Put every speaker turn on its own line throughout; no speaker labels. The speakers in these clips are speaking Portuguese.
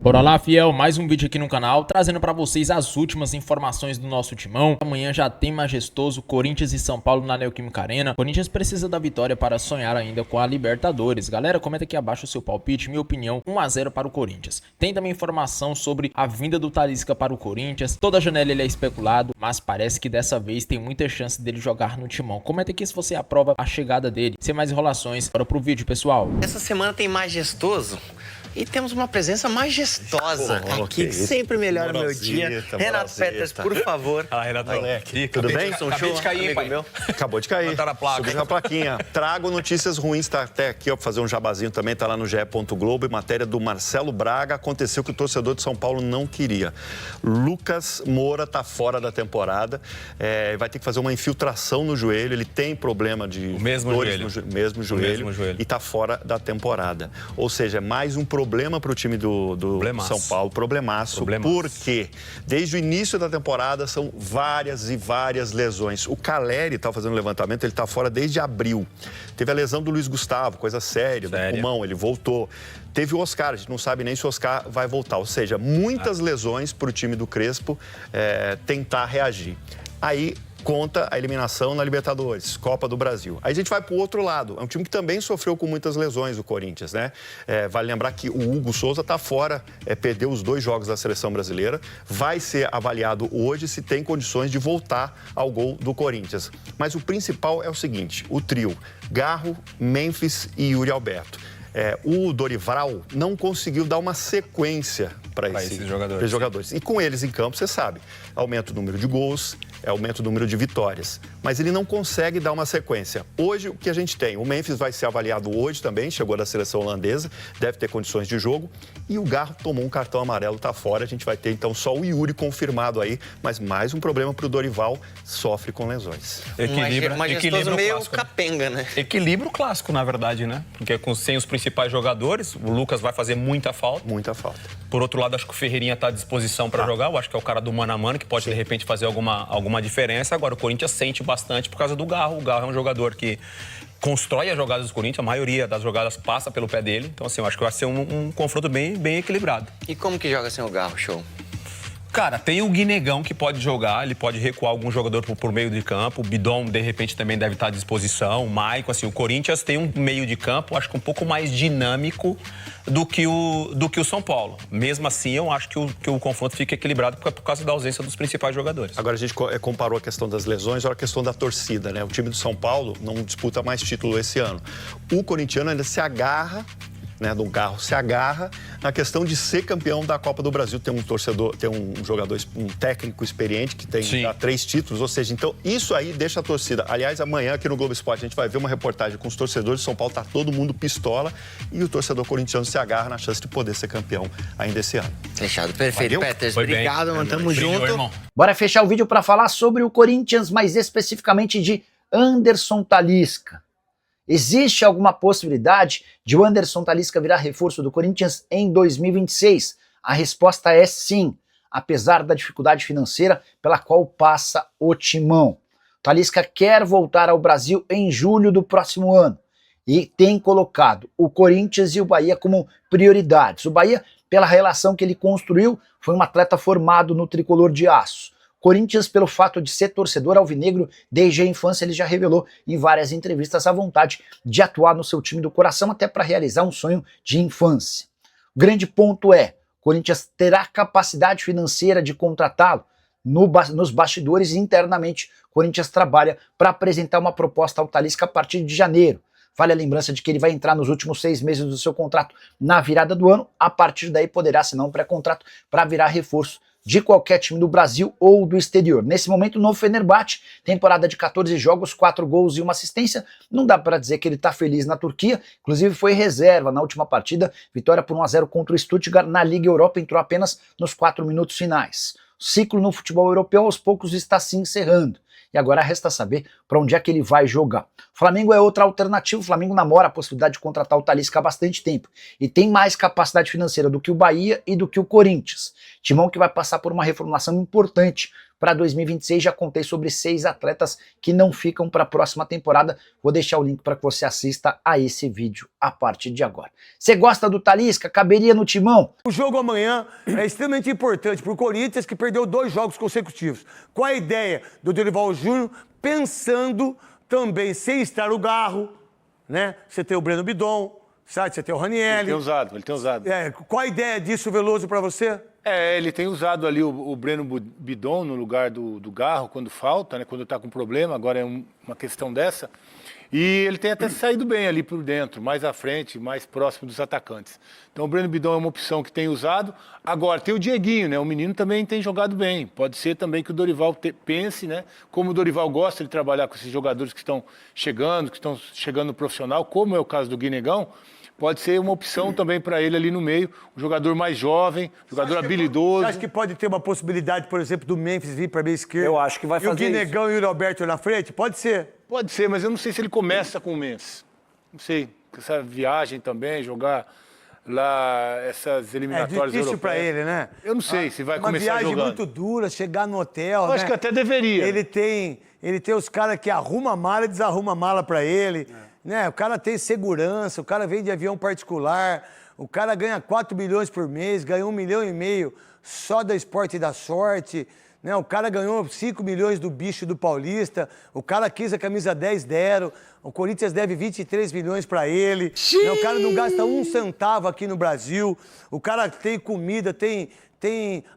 Bora lá, fiel, mais um vídeo aqui no canal, trazendo pra vocês as últimas informações do nosso timão. Amanhã já tem majestoso Corinthians e São Paulo na Neoquímica Arena. Corinthians precisa da vitória para sonhar ainda com a Libertadores. Galera, comenta aqui abaixo o seu palpite, minha opinião, 1 a 0 para o Corinthians. Tem também informação sobre a vinda do Talisca para o Corinthians. Toda janela ele é especulado, mas parece que dessa vez tem muita chance dele jogar no timão. Comenta aqui se você aprova a chegada dele. Sem mais enrolações, bora pro vídeo, pessoal.
Essa semana tem majestoso. E temos uma presença majestosa aqui, que sempre melhora o meu dia. Renato Peters, por favor.
Ah, Renato,
tudo bem?
Acabei de cair, pai. Meu.
Acabou de cair.
Botaram a placa.
Subiu a plaquinha. Trago notícias ruins, tá até aqui, ó, pra fazer um jabazinho também, tá lá no ge.globo, matéria do Marcelo Braga. Aconteceu que o torcedor de São Paulo não queria. Lucas Moura tá fora da temporada, vai ter que fazer uma infiltração no joelho, ele tem problema de dores no mesmo joelho e tá fora da temporada. Ou seja, mais um problema para o time do São Paulo, problemaço, porque desde o início da temporada são várias e várias lesões. O Caleri está fazendo levantamento, ele está fora desde abril. Teve a lesão do Luiz Gustavo, coisa séria, do pulmão, ele voltou. Teve o Oscar, a gente não sabe nem se o Oscar vai voltar. Ou seja, muitas lesões para o time do Crespo tentar reagir. Aí conta a eliminação na Libertadores, Copa do Brasil. Aí a gente vai para o outro lado. É um time que também sofreu com muitas lesões, o Corinthians, né? Vale lembrar que o Hugo Souza está fora, perdeu os 2 jogos da seleção brasileira. Vai ser avaliado hoje se tem condições de voltar ao gol do Corinthians. Mas o principal é o seguinte, o trio Garro, Memphis e Yuri Alberto. O Dorival não conseguiu dar uma sequência para esses jogadores. E com eles em campo, você sabe, aumenta o número de gols, aumenta o número de vitórias. Mas ele não consegue dar uma sequência. Hoje, o que a gente tem? O Memphis vai ser avaliado hoje também, chegou da seleção holandesa, deve ter condições de jogo. E o Garro tomou um cartão amarelo, tá fora. A gente vai ter, então, só o Yuri confirmado aí. Mas mais um problema para o Dorival, sofre com lesões.
Majestoso meio
clássico,
capenga, né?
Equilíbrio clássico, na verdade, né? Porque sem os principais jogadores, o Lucas vai fazer muita falta.
Muita falta.
Por outro lado, acho que o Ferreirinha está à disposição para jogar. Eu acho que é o cara do mano a mano, que pode, de repente, fazer alguma diferença. Agora, o Corinthians sente bastante por causa do Garro. O Garro é um jogador que constrói as jogadas do Corinthians. A maioria das jogadas passa pelo pé dele. Então, assim, eu acho que vai ser um confronto bem equilibrado.
E como que joga sem o Garro, show?
Cara, tem o Guinegão que pode jogar, ele pode recuar algum jogador por meio de campo. O Bidon, de repente, também deve estar à disposição. O Maicon, assim, o Corinthians tem um meio de campo, acho que um pouco mais dinâmico do que o São Paulo. Mesmo assim, eu acho que o confronto fica equilibrado por causa da ausência dos principais jogadores.
Agora, a gente comparou a questão das lesões, olha a questão da torcida, né? O time do São Paulo não disputa mais título esse ano. O corintiano ainda se agarra, né, do Garro se agarra na questão de ser campeão da Copa do Brasil. Tem um torcedor, tem um jogador, um técnico experiente que tem já 3 títulos, ou seja, então isso aí deixa a torcida. Aliás, amanhã aqui no Globo Esporte a gente vai ver uma reportagem com os torcedores de São Paulo, tá todo mundo pistola e o torcedor corintiano se agarra na chance de poder ser campeão ainda esse ano.
Fechado, perfeito. Peters, obrigado, mano, tamo junto.
Irmão.
Bora fechar o vídeo para falar sobre o Corinthians, mais especificamente de Anderson Talisca. Existe alguma possibilidade de o Anderson Talisca virar reforço do Corinthians em 2026? A resposta é sim, apesar da dificuldade financeira pela qual passa o timão. O Talisca quer voltar ao Brasil em julho do próximo ano e tem colocado o Corinthians e o Bahia como prioridades. O Bahia, pela relação que ele construiu, foi um atleta formado no tricolor de aço. Corinthians, pelo fato de ser torcedor alvinegro desde a infância, ele já revelou em várias entrevistas a vontade de atuar no seu time do coração, até para realizar um sonho de infância. O grande ponto é, Corinthians terá capacidade financeira de contratá-lo? Nos bastidores e internamente, Corinthians trabalha para apresentar uma proposta ao Talisca a partir de janeiro. Vale a lembrança de que ele vai entrar nos últimos 6 meses do seu contrato na virada do ano, a partir daí poderá assinar um pré-contrato para virar reforço de qualquer time do Brasil ou do exterior. Nesse momento, no Fenerbahçe, temporada de 14 jogos, 4 gols e 1 assistência, não dá para dizer que ele está feliz na Turquia, inclusive foi reserva na última partida, vitória por 1 a 0 contra o Stuttgart na Liga Europa, entrou apenas nos 4 minutos finais. O ciclo no futebol europeu aos poucos está se encerrando. E agora resta saber para onde é que ele vai jogar. O Flamengo é outra alternativa. O Flamengo namora a possibilidade de contratar o Talisca há bastante tempo. E tem mais capacidade financeira do que o Bahia e do que o Corinthians. Timão que vai passar por uma reformulação importante para 2026. Já contei sobre 6 atletas que não ficam para a próxima temporada. Vou deixar o link para que você assista a esse vídeo a partir de agora. Você gosta do Talisca? Caberia no Timão?
O jogo amanhã é extremamente importante para o Corinthians, que perdeu 2 jogos consecutivos. Qual a ideia do Dorival Júnior? Pensando também sem estar o Garro, né? Você tem o Breno Bidon, sabe? Você tem o Ranieri.
Ele tem usado.
Qual a ideia disso, Veloso, para você?
Ele tem usado ali o Breno Bidon no lugar do Garro quando falta, né? Quando tá com problema, agora é uma questão dessa. E ele tem até saído bem ali por dentro, mais à frente, mais próximo dos atacantes. Então o Breno Bidon é uma opção que tem usado. Agora tem o Dieguinho, né? O menino também tem jogado bem. Pode ser também que o Dorival pense, né? Como o Dorival gosta de trabalhar com esses jogadores que estão chegando no profissional, como é o caso do Guinegão, pode ser uma opção também para ele ali no meio, um jogador mais jovem, jogador habilidoso.
Você acha que pode ter uma possibilidade, por exemplo, do Memphis vir para a meia esquerda?
Eu acho que vai fazer
isso. E o Guinegão e o Roberto na frente? Pode ser.
Pode ser, mas eu não sei se ele começa com o Memphis. Não sei, essa viagem também, jogar lá essas eliminatórias europeias.
É difícil para ele, né?
Eu não sei se vai começar jogando.
Uma viagem muito dura, chegar no hotel,
eu acho que até deveria.
Ele tem os caras que arrumam a mala e desarrumam a mala para ele. Né? O cara tem segurança, o cara vem de avião particular, o cara ganha 4 milhões por mês, ganha 1,5 milhão só da Esporte da Sorte. Né? O cara ganhou 5 milhões do bicho do Paulista, o cara quis a camisa 10, deram, o Corinthians deve 23 milhões para ele, né? O cara não gasta 1 centavo aqui no Brasil, o cara tem comida, tem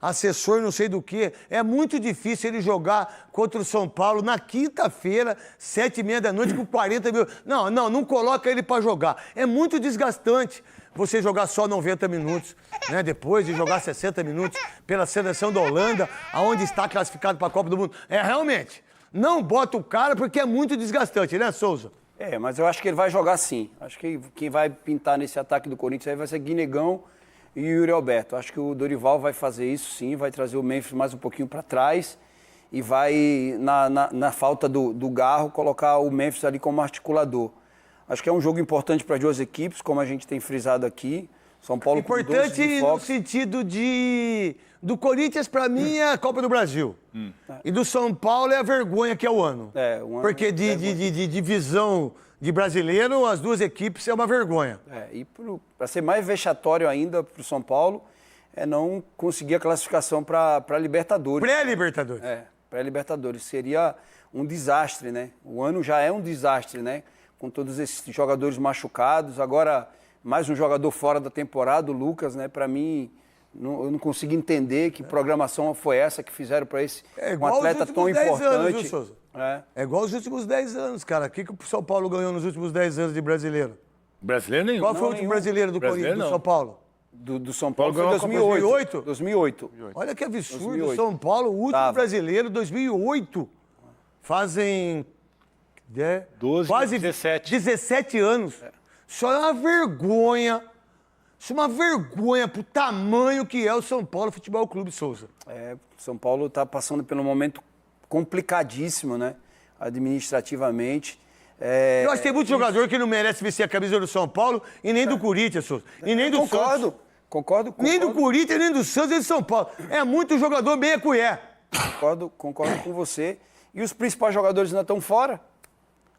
assessor não sei do que. É muito difícil ele jogar contra o São Paulo na quinta-feira, 7h30 da noite, com 40 mil. Não coloca ele para jogar. É muito desgastante você jogar só 90 minutos, né? Depois de jogar 60 minutos pela seleção da Holanda, aonde está classificado para a Copa do Mundo. Realmente, não bota o cara porque é muito desgastante, né, Souza?
Mas eu acho que ele vai jogar sim. Acho que quem vai pintar nesse ataque do Corinthians aí vai ser Guinegão e Yuri Alberto. Acho que o Dorival vai fazer isso sim, vai trazer o Memphis mais um pouquinho para trás e vai, na falta do Garro, colocar o Memphis ali como articulador. Acho que é um jogo importante para as duas equipes, como a gente tem frisado aqui. São Paulo
importante no sentido do Corinthians, para mim, é a Copa do Brasil. E do São Paulo é a vergonha que é o ano.
Um ano.
Porque de divisão de brasileiro, as duas equipes é uma vergonha.
E para ser mais vexatório ainda para o São Paulo, é não conseguir a classificação para Libertadores.
Pré-Libertadores.
Pré-Libertadores. Seria um desastre, né? O ano já é um desastre, né? Com todos esses jogadores machucados. Agora, mais um jogador fora da temporada, o Lucas, né? Para mim, eu não consigo entender que programação foi essa que fizeram para esse um atleta tão importante.
Anos, viu, Souza? É igual os últimos 10 anos, cara. O que o São Paulo ganhou nos últimos 10 anos de brasileiro?
Brasileiro nenhum.
Qual foi o último brasileiro do Corinthians, do São Paulo?
Do São Paulo foi 2008. 2008.
Olha que absurdo,
2008.
São Paulo, o último brasileiro, 2008. Fazem
12,
quase
17
anos. Isso é uma vergonha. Isso é uma vergonha pro tamanho que é o São Paulo Futebol Clube, Souza.
São Paulo está passando por um momento complicadíssimo, né? Administrativamente.
Eu acho que tem muito jogador que não merece vestir a camisa do São Paulo e nem do Corinthians, Souza. E nem do Santos.
Concordo.
Nem do Corinthians, nem do Santos, nem do São Paulo. É muito jogador meia colher.
Concordo com você. E os principais jogadores ainda estão fora.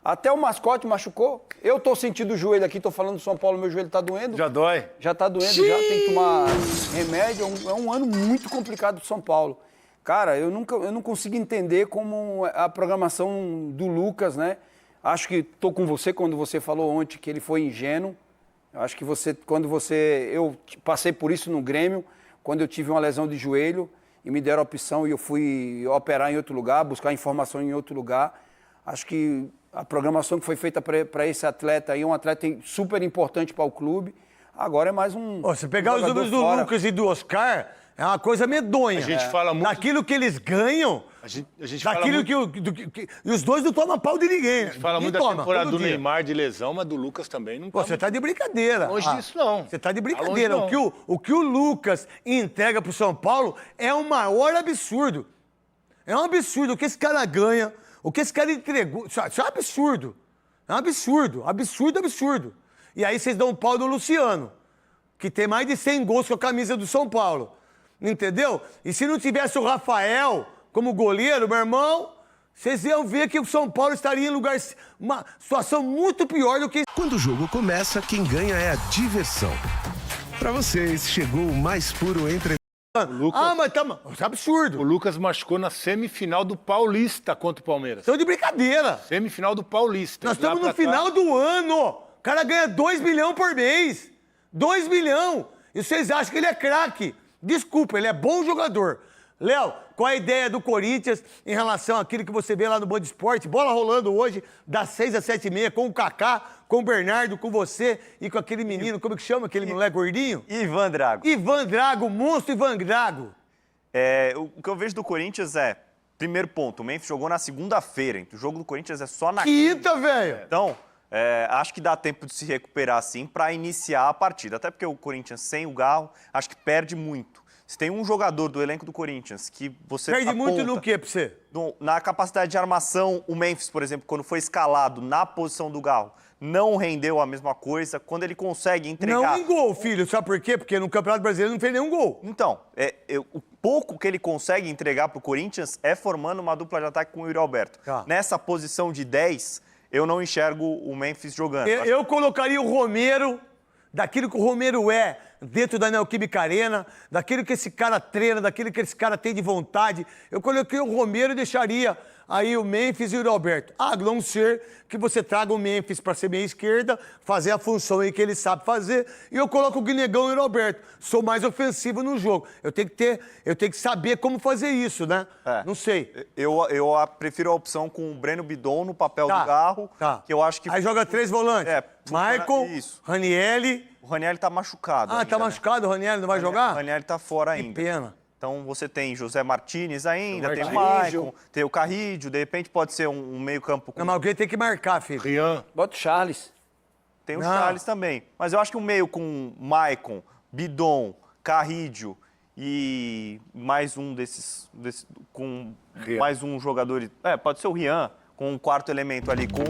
Até o mascote machucou. Eu tô sentindo o joelho aqui, tô falando do São Paulo, meu joelho tá doendo.
Já dói.
Já tá doendo, já tem que tomar remédio. É um ano muito complicado pro São Paulo. Cara, eu não consigo entender como a programação do Lucas, né? Acho que tô com você quando você falou ontem que ele foi ingênuo. Acho que eu passei por isso no Grêmio, quando eu tive uma lesão de joelho e me deram a opção e eu fui operar em outro lugar, buscar informação em outro lugar. Acho que a programação que foi feita para esse atleta aí é um atleta super importante para o clube. Agora é mais um.
Você pegar os números do Lucas e do Oscar, é uma coisa medonha.
A gente fala muito.
Daquilo que eles ganham.
A gente
daquilo
fala muito...
E os dois não tomam pau de ninguém.
A gente fala muito da temporada do Neymar de lesão, mas do Lucas também não.
Você tá de brincadeira.
Longe disso, não.
Você tá de brincadeira. O que o Lucas entrega pro São Paulo é o maior absurdo. É um absurdo. O que esse cara ganha. O que esse cara entregou, isso é um absurdo. É um absurdo, absurdo. E aí vocês dão um pau no Luciano, que tem mais de 100 gols com a camisa do São Paulo. Entendeu? E se não tivesse o Rafael como goleiro, meu irmão, vocês iam ver que o São Paulo estaria em lugar, uma situação muito pior do que...
Quando o jogo começa, quem ganha é a diversão. Pra vocês, chegou o mais puro entre...
mas isso é absurdo.
O Lucas machucou na semifinal do Paulista contra o Palmeiras.
Estão de brincadeira.
Semifinal do Paulista.
Nós estamos no final do ano. O cara ganha 2 milhões por mês. 2 milhões. E vocês acham que ele é craque? Desculpa, ele é bom jogador. Léo, qual a ideia do Corinthians em relação àquilo que você vê lá no Band Esporte? Bola rolando hoje, das 6 às 7h30, com o Kaká, com o Bernardo, com você e com aquele menino, como que chama aquele moleque gordinho?
Ivan Drago.
Ivan Drago, monstro Ivan Drago.
O que eu vejo do Corinthians é, primeiro ponto, o Memphis jogou na segunda-feira, então o jogo do Corinthians é só na
quinta, velho.
Então, acho que dá tempo de se recuperar, sim, para iniciar a partida. Até porque o Corinthians sem o Garro, acho que perde muito. Se tem um jogador do elenco do Corinthians que você
perde muito no quê pra você?
Na capacidade de armação, o Memphis, por exemplo, quando foi escalado na posição do Garro, não rendeu a mesma coisa. Quando ele consegue entregar...
Não em gol, filho. Sabe por quê? Porque no Campeonato Brasileiro não fez nenhum gol.
Então, o pouco que ele consegue entregar pro Corinthians é formando uma dupla de ataque com o Yuri Alberto.
Tá.
Nessa posição de 10, eu não enxergo o Memphis jogando.
Eu colocaria o Romero, daquilo que o Romero é, dentro da Neoquímica Arena, daquilo que esse cara treina, daquilo que esse cara tem de vontade. Eu coloquei o Romero e deixaria aí o Memphis e o Roberto. A não ser que você traga o Memphis para ser meia esquerda, fazer a função aí que ele sabe fazer, e eu coloco o Guinegão e o Roberto. Sou mais ofensivo no jogo. Eu tenho que saber como fazer isso, né? Não sei.
Eu prefiro a opção com o Breno Bidon no papel do Garro, que eu acho que...
Aí joga 3 volantes. Maicon, Ranielli...
O Ranielli tá machucado.
Tá machucado, o Ranielli não vai jogar?
O Ranielli tá fora ainda.
Que pena.
Então você tem José Martínez ainda, tem o Maicon, tem o Carrídio, de repente pode ser um meio-campo com...
Não, mas alguém tem que marcar, filho.
Rian.
Bota o Charles.
Tem o Charles também. Mas eu acho que o meio com Maicon, Bidon, Carrídio e mais um com
Rian.
mais um jogador... pode ser o Rian, com um quarto elemento ali, com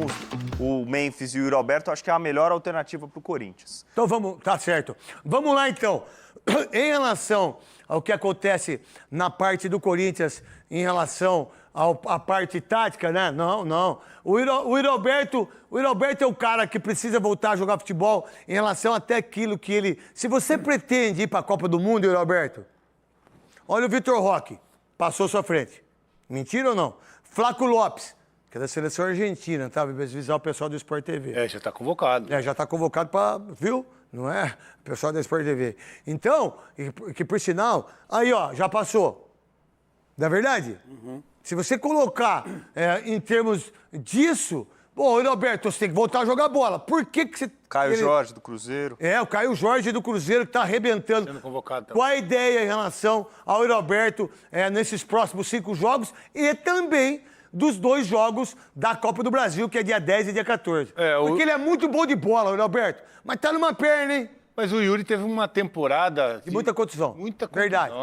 o Memphis e o Yuri Alberto, acho que é a melhor alternativa para o Corinthians.
Então vamos, tá certo. Vamos lá então. Em relação ao que acontece na parte do Corinthians, em relação à parte tática, né? Não. O Yuri Alberto é o cara que precisa voltar a jogar futebol em relação até aquilo que ele... Se você pretende ir para a Copa do Mundo, Yuri Alberto, olha o Vitor Roque, passou sua frente. Mentira ou não? Flaco Lopes, que é da seleção argentina, tá? Vai visar o pessoal do Sport TV.
Já tá convocado.
Já tá convocado para, viu? Não é? O pessoal da Sport TV. Então, que por sinal, aí ó, já passou. Não é verdade? Se você colocar em termos disso, bom, Roberto, você tem que voltar a jogar bola. Por que você...
Caio Jorge do Cruzeiro.
O Caio Jorge do Cruzeiro que tá arrebentando.
Sendo convocado também.
Qual a ideia em relação ao Roberto nesses próximos 5 jogos e também dos 2 jogos da Copa do Brasil, que é dia 10 e dia 14. Porque ele é muito bom de bola, Roberto. Mas tá numa perna, hein?
Mas o Yuri teve uma temporada...
De muita contusão.
Muita contusão,
Verdade.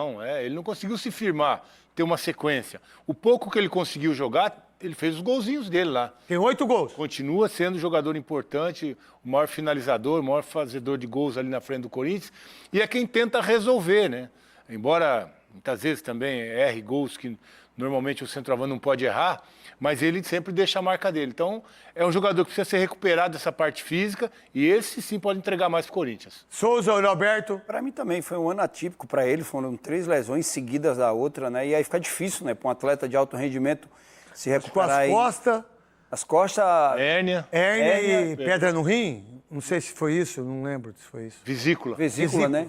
Ele não conseguiu se firmar, ter uma sequência. O pouco que ele conseguiu jogar, ele fez os golzinhos dele lá.
Tem 8 gols.
Continua sendo jogador importante, o maior finalizador, o maior fazedor de gols ali na frente do Corinthians. E é quem tenta resolver, né? Embora muitas vezes também erre gols que normalmente o centroavante não pode errar, mas ele sempre deixa a marca dele. Então, é um jogador que precisa ser recuperado dessa parte física e esse sim pode entregar mais pro Corinthians.
Souza, Roberto.
Para mim também foi um ano atípico para ele, foram 3 lesões seguidas da outra, né? E aí fica difícil, né, para um atleta de alto rendimento se recuperar.
Com as costas.
As costas...
Hérnia
e pedra no rim? Não sei se foi isso, não lembro se foi isso.
Vesícula.
Vesícula, né?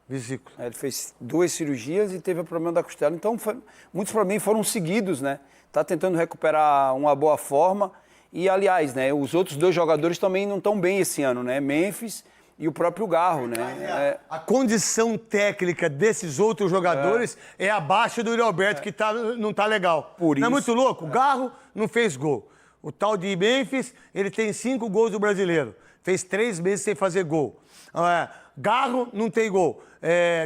Vesícula.
Ele fez 2 cirurgias e teve o problema da costela. Então, muitos problemas foram seguidos, né? Tá tentando recuperar uma boa forma. E, aliás, né, os outros 2 jogadores também não estão bem esse ano, né? Memphis e o próprio Garro, né?
A condição técnica desses outros jogadores é abaixo do Yuri Alberto, que não tá legal.
Por
não
isso.
É muito louco? O Garro não fez gol. O tal de Memphis, ele tem 5 gols do Brasileiro. Fez 3 meses sem fazer gol. Garro não tem gol.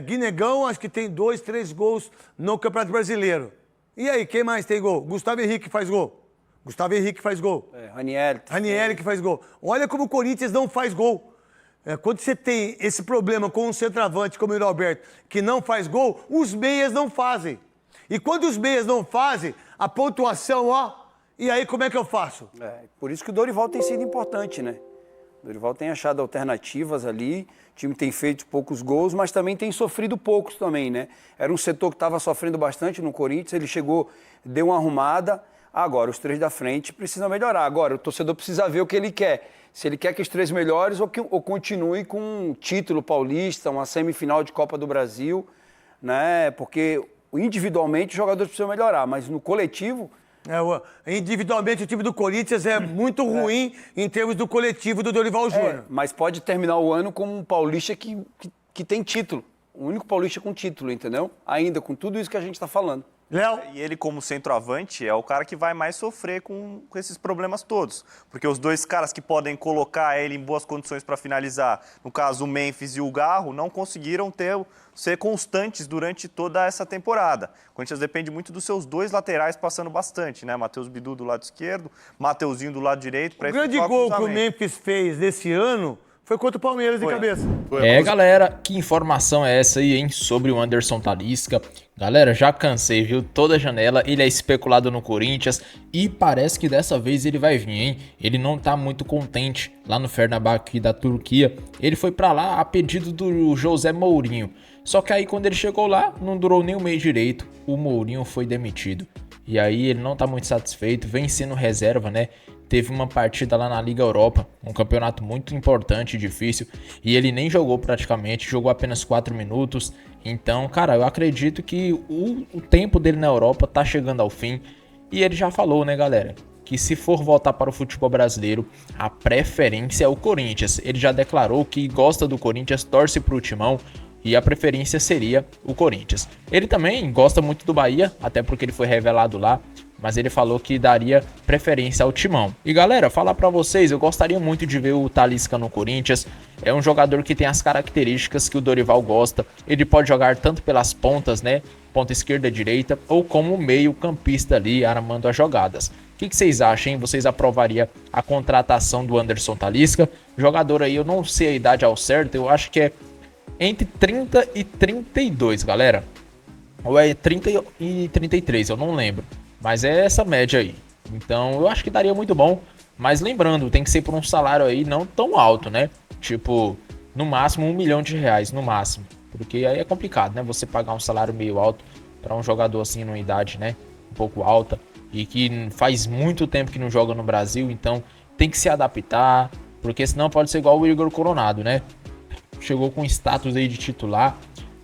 Guinegão, acho que tem 2, 3 gols no Campeonato Brasileiro. E aí, quem mais tem gol? Gustavo Henrique faz gol. Ranielli que faz gol. Olha como o Corinthians não faz gol. Quando você tem esse problema com um centroavante como o Yuri Alberto, que não faz gol, os meias não fazem. E quando os meias não fazem, a pontuação, ó, e aí como é que eu faço?
Por isso que o Dorival tem sido importante, né? O Dorival tem achado alternativas ali, o time tem feito poucos gols, mas também tem sofrido poucos também, né? Era um setor que estava sofrendo bastante no Corinthians, ele chegou, deu uma arrumada, agora os 3 da frente precisam melhorar. Agora, o torcedor precisa ver o que ele quer. Se ele quer que os 3 melhores ou continue com um título paulista, uma semifinal de Copa do Brasil, né? Porque individualmente os jogadores precisam melhorar, mas no coletivo...
Individualmente o time do Corinthians é muito ruim em termos do coletivo do Dorival Júnior.
Mas pode terminar o ano como um paulista que tem título. O único paulista com título, entendeu? Ainda com tudo isso que a gente está falando.
Léo?
E ele, como centroavante, é o cara que vai mais sofrer com esses problemas todos. Porque os 2 caras que podem colocar ele em boas condições para finalizar, no caso o Memphis e o Garro, não conseguiram ser constantes durante toda essa temporada. O Corinthians depende muito dos seus 2 laterais passando bastante, né? Matheus Bidu do lado esquerdo, Mateuzinho do lado direito.
O grande gol que o Memphis fez nesse ano foi contra o Palmeiras de cabeça.
Galera, que informação é essa aí, hein? Sobre o Anderson Talisca. Galera, já cansei, viu? Toda janela, ele é especulado no Corinthians e parece que dessa vez ele vai vir, hein? Ele não tá muito contente lá no Fenerbahçe da Turquia. Ele foi pra lá a pedido do José Mourinho. Só que aí quando ele chegou lá, não durou nem um mês direito, o Mourinho foi demitido. E aí ele não tá muito satisfeito, vem sendo reserva, né? Teve uma partida lá na Liga Europa, um campeonato muito importante e difícil, e ele nem jogou praticamente, jogou apenas 4 minutos. Então, cara, eu acredito que o tempo dele na Europa tá chegando ao fim. E ele já falou, né, galera, que se for voltar para o futebol brasileiro, a preferência é o Corinthians. Ele já declarou que gosta do Corinthians, torce pro Timão, e a preferência seria o Corinthians. Ele também gosta muito do Bahia, até porque ele foi revelado lá, mas ele falou que daria preferência ao Timão. E galera, falar pra vocês, eu gostaria muito de ver o Talisca no Corinthians. É um jogador que tem as características que o Dorival gosta. Ele pode jogar tanto pelas pontas, né, ponta esquerda, direita, ou como meio campista ali, armando as jogadas. O que vocês acham, hein? Vocês aprovariam a contratação do Anderson Talisca? Jogador aí, eu não sei a idade ao certo, eu acho que é entre 30 e 32, galera. Ou é 30 e 33, eu não lembro. Mas é essa média aí. Então eu acho que daria muito bom. Mas lembrando, tem que ser por um salário aí não tão alto, né? Tipo, no máximo R$1 milhão, no máximo. Porque aí é complicado, né? Você pagar um salário meio alto para um jogador assim numa idade, né, um pouco alta. E que faz muito tempo que não joga no Brasil. Então tem que se adaptar. Porque senão pode ser igual o Igor Coronado, né? Chegou com status aí de titular,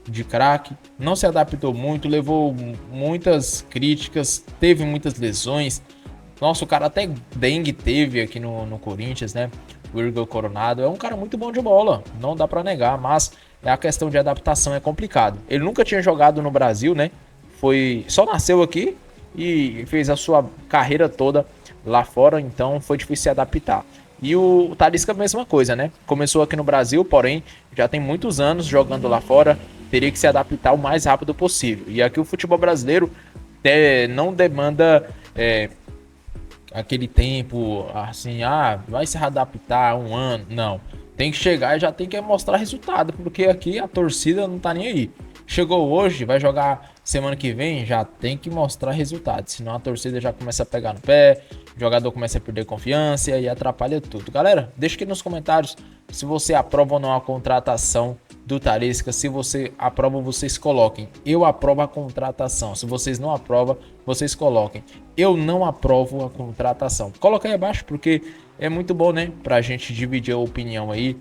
de craque, não se adaptou muito, levou muitas críticas, teve muitas lesões. Nossa, o cara até dengue teve aqui no Corinthians, né? O Igor Coronado é um cara muito bom de bola, não dá pra negar, mas a questão de adaptação é complicado. Ele nunca tinha jogado no Brasil, né? Só nasceu aqui e fez a sua carreira toda lá fora, então foi difícil se adaptar. E o Talisca a mesma coisa, né? Começou aqui no Brasil, porém já tem muitos anos jogando lá fora, teria que se adaptar o mais rápido possível. E aqui o futebol brasileiro não demanda aquele tempo assim, vai se adaptar um ano. Não, tem que chegar e já tem que mostrar resultado, porque aqui a torcida não tá nem aí. Chegou hoje, vai jogar semana que vem, já tem que mostrar resultado, senão a torcida já começa a pegar no pé, o jogador começa a perder confiança e atrapalha tudo. Galera, deixa aqui nos comentários se você aprova ou não a contratação do Talisca. Se você aprova, vocês coloquem eu aprovo a contratação. Se vocês não aprovam, vocês coloquem eu não aprovo a contratação. Coloca aí abaixo, porque é muito bom, né, pra gente dividir a opinião aí,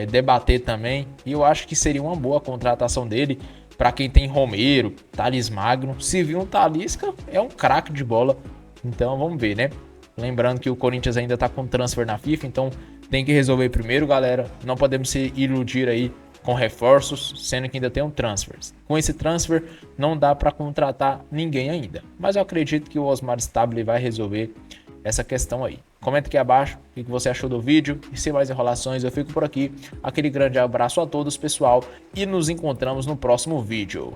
debater também. E eu acho que seria uma boa contratação dele. Para quem tem Romero, Thales Magno, se vir um Talisca, é um craque de bola. Então vamos ver, né? Lembrando que o Corinthians ainda tá com transfer na FIFA, então tem que resolver primeiro, galera. Não podemos se iludir aí com reforços, sendo que ainda tem um transfer. Com esse transfer não dá para contratar ninguém ainda. Mas eu acredito que o Osmar Stabile vai resolver essa questão aí. Comenta aqui abaixo o que você achou do vídeo. E sem mais enrolações, eu fico por aqui. Aquele grande abraço a todos, pessoal. E nos encontramos no próximo vídeo.